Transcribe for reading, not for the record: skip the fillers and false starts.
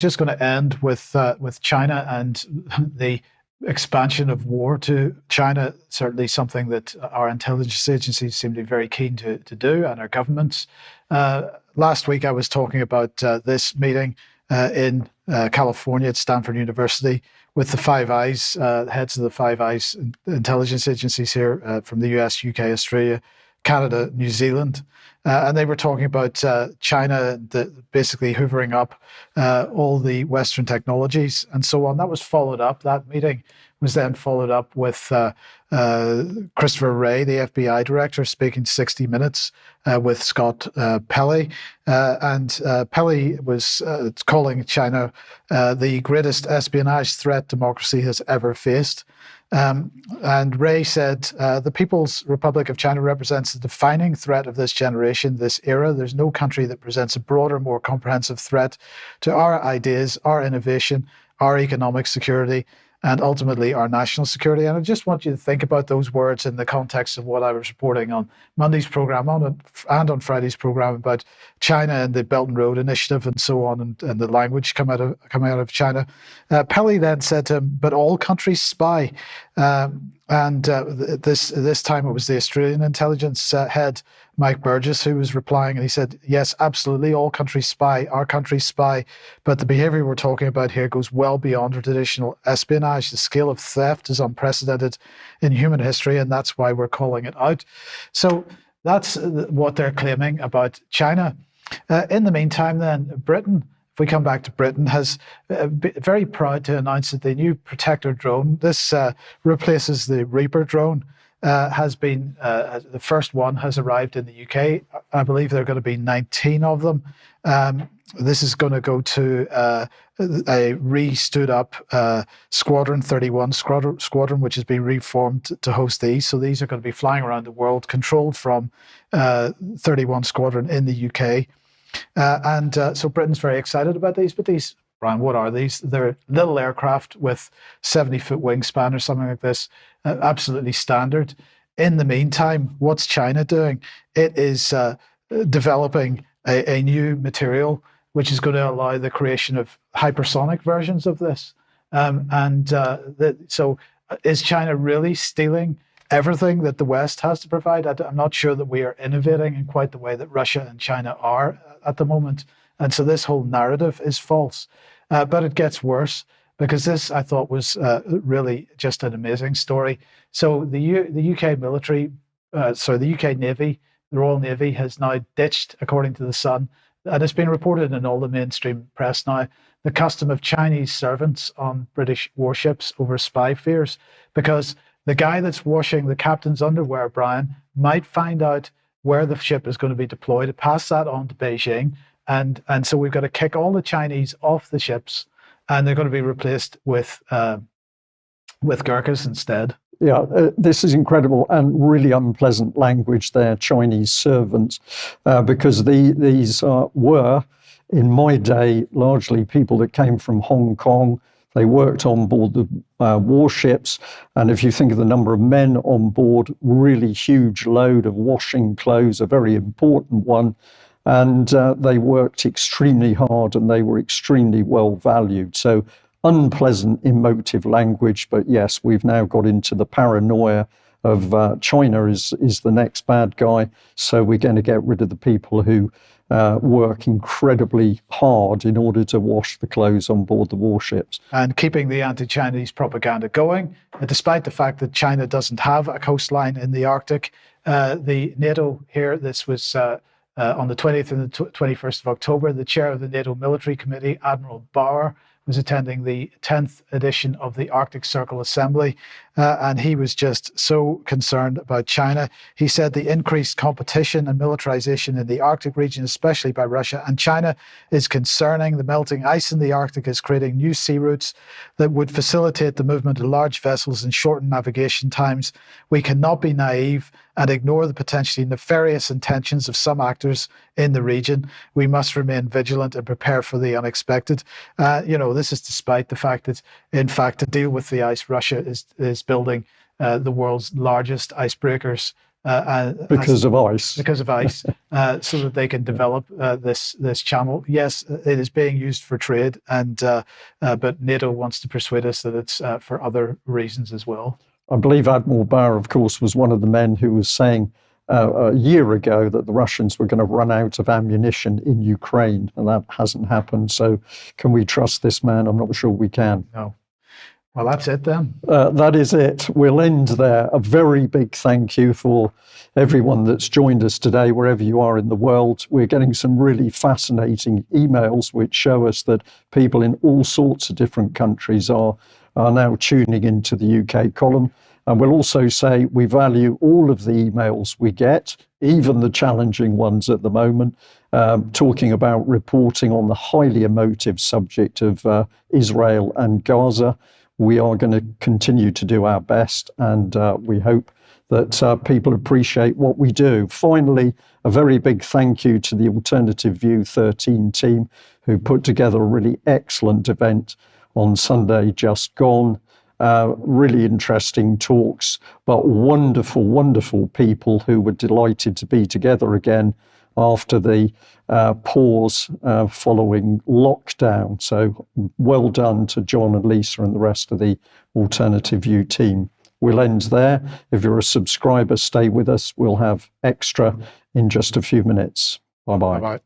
Just going to end with China and the expansion of war to China. Certainly something that our intelligence agencies seem to be very keen to do, and our governments. Last week I was talking about this meeting in California at Stanford University with the Five Eyes, heads of the Five Eyes intelligence agencies here from the US, UK, Australia, Canada, New Zealand. And they were talking about China basically hoovering up all the Western technologies and so on. That was followed up. That meeting was then followed up with Christopher Wray, the FBI director, speaking 60 Minutes with Scott Pelley. And Pelley was calling China the greatest espionage threat democracy has ever faced. And Ray said, the People's Republic of China represents the defining threat of this generation, this era. There's no country that presents a broader, more comprehensive threat to our ideas, our innovation, our economic security, and ultimately our national security. And I just want you to think about those words in the context of what I was reporting on Monday's program and on Friday's program about China and the Belt and Road Initiative and so on, and the language coming out of China. Pelley then said to him, but all countries spy. This time it was the Australian intelligence head, Mike Burgess, who was replying, and he said, yes, absolutely, all countries spy, our countries spy, but the behavior we're talking about here goes well beyond traditional espionage. The scale of theft is unprecedented in human history, and that's why we're calling it out. So that's what they're claiming about China. In the meantime, then, Britain, if we come back to Britain, has been very proud to announce that the new Protector drone, this replaces the Reaper drone, has been, the first one has arrived in the UK. I believe there are going to be 19 of them. This is going to go to a re-stood up Squadron 31 squadron, which has been reformed to host these. So these are going to be flying around the world, controlled from 31 Squadron in the UK. So Britain's very excited about these, but these, Brian, what are these? They're little aircraft with 70-foot wingspan or something like this, absolutely standard. In the meantime, what's China doing? It is developing a new material which is going to allow the creation of hypersonic versions of this. So is China really stealing everything that the West has to provide? I'm not sure that we are innovating in quite the way that Russia and China are at the moment. And so this whole narrative is false. But it gets worse, because this, I thought, was really just an amazing story. So the UK military, the UK Navy, the Royal Navy, has now ditched, according to The Sun, and it's been reported in all the mainstream press now, the custom of Chinese servants on British warships over spy fears, because the guy that's washing the captain's underwear, Brian, might find out where the ship is going to be deployed, pass that on to Beijing, and so we've got to kick all the Chinese off the ships, and they're going to be replaced with Gurkhas instead. Yeah, this is incredible and really unpleasant language there, Chinese servants, because these were, in my day, largely people that came from Hong Kong. They worked on board the warships, and if you think of the number of men on board, really huge load of washing clothes, a very important one, and they worked extremely hard and they were extremely well valued. So unpleasant, emotive language, but yes, we've now got into the paranoia of China is the next bad guy, so we're going to get rid of the people who work incredibly hard in order to wash the clothes on board the warships. And keeping the anti-Chinese propaganda going, despite the fact that China doesn't have a coastline in the Arctic. The NATO here, this was on the 20th and the 21st of October, the chair of the NATO Military Committee, Admiral Bauer, was attending the 10th edition of the Arctic Circle Assembly, and he was just so concerned about China. He said the increased competition and militarization in the Arctic region, especially by Russia and China, is concerning. The melting ice in the Arctic is creating new sea routes that would facilitate the movement of large vessels and shorten navigation times. We cannot be naive and ignore the potentially nefarious intentions of some actors in the region. We must remain vigilant and prepare for the unexpected. This is despite the fact that, in fact, to deal with the ice, Russia is building the world's largest icebreakers Because of ice. Because of ice, so that they can develop this channel. Yes, it is being used for trade, but NATO wants to persuade us that it's for other reasons as well. I believe Admiral Barr, of course, was one of the men who was saying a year ago that the Russians were going to run out of ammunition in Ukraine, and that hasn't happened. So can we trust this man? I'm not sure we can. No. Well, that's it then. That is it. We'll end there. A very big thank you for everyone that's joined us today, wherever you are in the world. We're getting some really fascinating emails which show us that people in all sorts of different countries are now tuning into the UK column. And we'll also say we value all of the emails we get, even the challenging ones at the moment, talking about reporting on the highly emotive subject of Israel and Gaza. We are going to continue to do our best, and we hope that people appreciate what we do. Finally, a very big thank you to the Alternative View 13 team, who put together a really excellent event on Sunday just gone. Really interesting talks, but wonderful, wonderful people who were delighted to be together again after the pause following lockdown. So well done to John and Lisa and the rest of the Alternative View team. We'll end there. If you're a subscriber, stay with us. We'll have extra in just a few minutes. Bye-bye. Bye-bye.